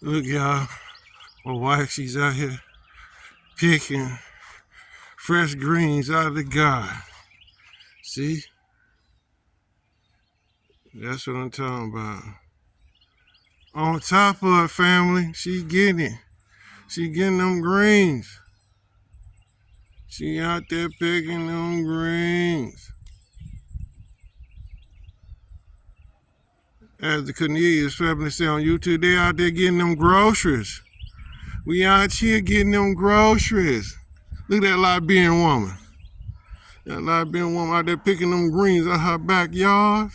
Look, y'all, my wife, she's out here picking fresh greens out of the garden. See? That's what I'm talking about. On top of it, family, she getting it. She getting them greens. She out there picking them greens. As the Cornelius family say on YouTube, they out there getting them groceries. We out here getting them groceries. Look at that Liberian woman. That Liberian woman out there picking them greens out her backyard.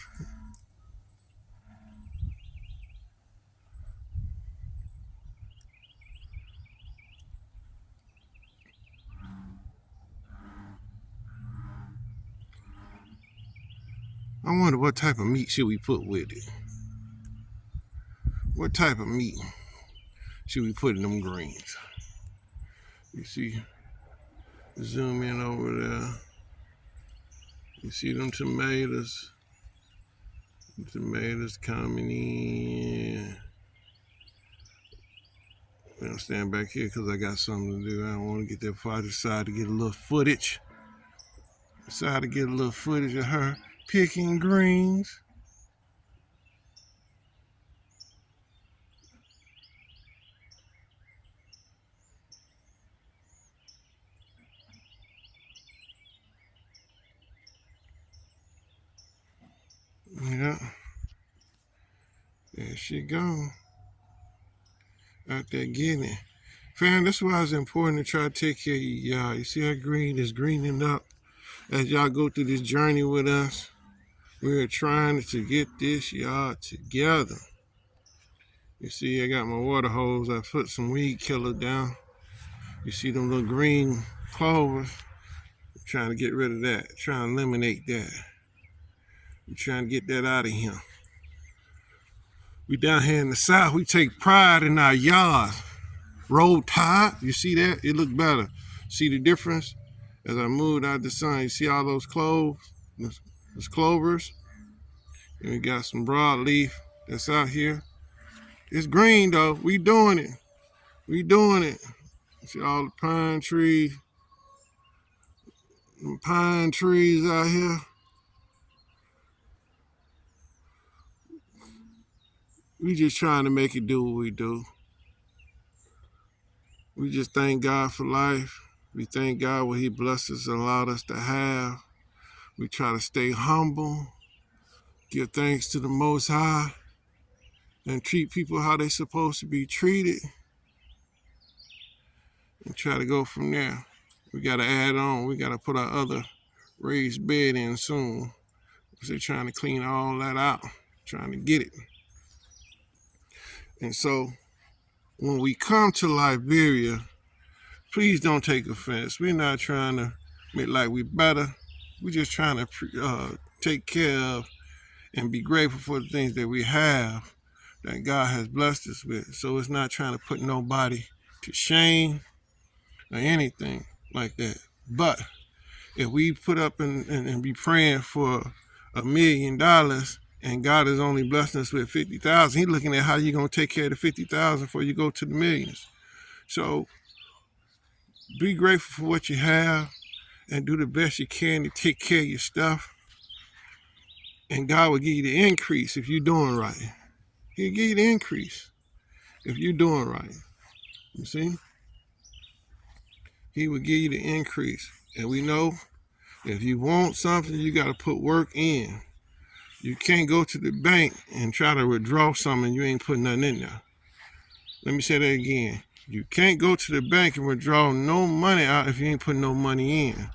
I wonder what type of meat should we put with it? What type of meat should we put in them greens? You see, zoom in over there. You see them tomatoes? The tomatoes coming in. I'm gonna stand back here because I got something to do. I don't want to get that far. I decided to get a little footage. Decided to get a little footage of her picking greens. Yeah, there she go. Out there getting it. Fam, that's why it's important to try to take care of y'all. You see how green is greening up as y'all go through this journey with us. We're trying to get this yard together. You see, I got my water hose. I put some weed killer down. You see them little green clovers? I'm trying to get rid of that. Trying to eliminate that. I'm trying to get that out of here. We down here in the South, we take pride in our yards. Roll Tide, you see that? It look better. See the difference? As I moved out the sun, you see all those cloves? Those clovers? And we got some broadleaf that's out here. It's green though. We doing it. We doing it. See all the pine trees. Them pine trees out here. We just trying to make it do what we do. We just thank God for life. We thank God what He blessed us and allowed us to have. We try to stay humble, give thanks to the Most High, and treat people how they're supposed to be treated, and try to go from there. We got to add on. We got to put our other raised bed in soon, because they're trying to clean all that out, trying to get it. And so when we come to Liberia, please don't take offense. We're not trying to make like we better. We're just trying to take care of and be grateful for the things that we have that God has blessed us with. So it's not trying to put nobody to shame or anything like that. But if we put up and be praying for $1 million and God is only blessing us with 50,000, He's looking at how you're going to take care of the 50,000 before you go to the millions. So be grateful for what you have and do the best you can to take care of your stuff. And God will give you the increase if you're doing right. He'll give you the increase if you're doing right. You see? He will give you the increase. And we know if you want something, you got to put work in. You can't go to the bank and try to withdraw something you ain't putting nothing in there. Let me say that again. You can't go to the bank and withdraw no money out if you ain't putting no money in.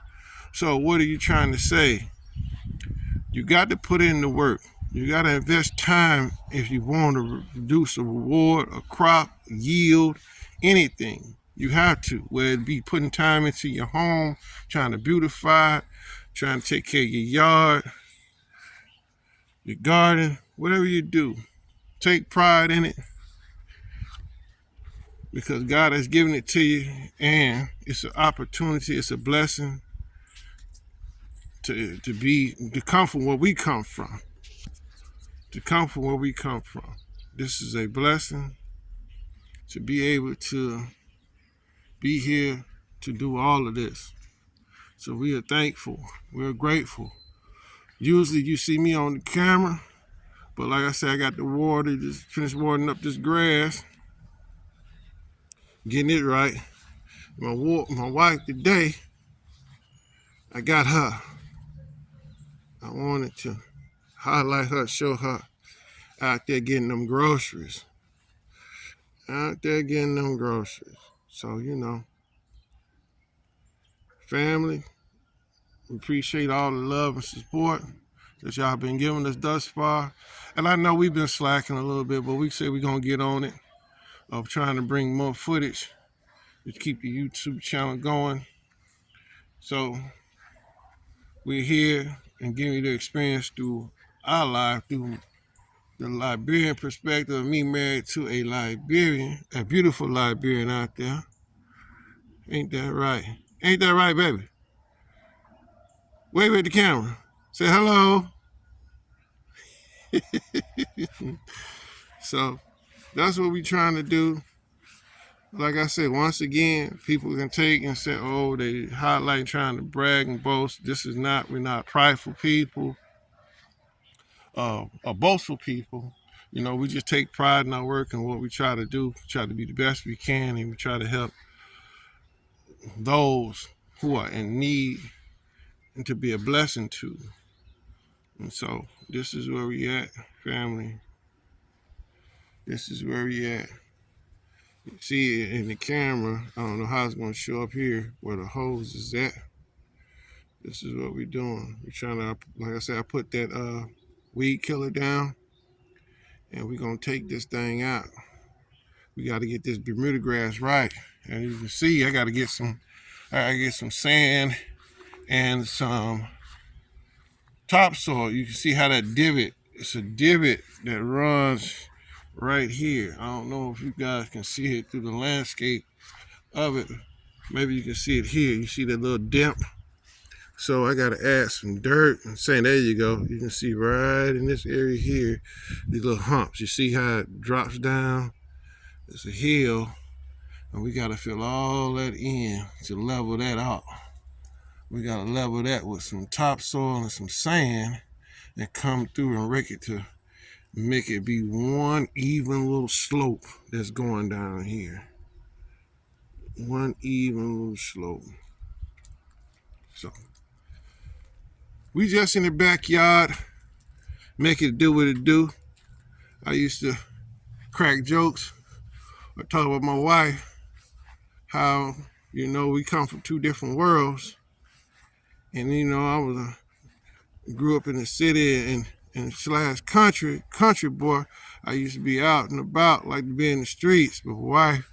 So what are you trying to say? You got to put in the work. You got to invest time if you want to produce a reward, a crop, yield, anything. You have to, whether it be putting time into your home, trying to beautify it, trying to take care of your yard, your garden, whatever you do. Take pride in it because God has given it to you, and it's an opportunity, it's a blessing to come from where we come from. To come from where we come from. This is a blessing. to be able to be here to do all of this. So we are thankful. We're grateful. Usually you see me on the camera, but like I said, I got the water, just finished watering up this grass, getting it right. My wife today, I got her. I wanted to highlight her, show her out there getting them groceries. Out there getting them groceries. So, family, we appreciate all the love and support that y'all been giving us thus far. And I know we've been slacking a little bit, but we said we're going to get on it of trying to bring more footage to keep the YouTube channel going. So we're here and giving you the experience through our life, through the Liberian perspective of me married to a Liberian, a beautiful Liberian out there. Ain't that right? Ain't that right, baby? Wave at the camera. Say hello. So that's what we're trying to do. Like I said, once again, people can take and say, oh, they highlight trying to brag and boast. This is not, we're not prideful people, or boastful people. We just take pride in our work and what we try to do, try to be the best we can, and we try to help those who are in need and to be a blessing to. And so this is where we at, family. This is where we at. You see it in the camera. I don't know how it's going to show up here where the hose is at. This is what we're doing. We're trying to, like I said, I put that weed killer down, and we're going to take this thing out. We got to get this Bermuda grass right. And you can see, I got to get some sand and some topsoil. You can see how that divot, it's a divot that runs right here. I don't know if you guys can see it through the landscape of it. Maybe you can see it here. You see that little dip? So I got to add some dirt and sand. There you go. You can see right in this area here, these little humps. You see how it drops down? It's a hill, and we got to fill all that in to level that out. We got to level that with some topsoil and some sand and come through and rake it to make it be one even little slope that's going down here. One even little slope. So we just in the backyard, make it do what it do. I used to crack jokes or talk about my wife, how, we come from two different worlds. And, I grew up in the city and slash country boy. I used to be out and about, like to be in the streets. But my wife,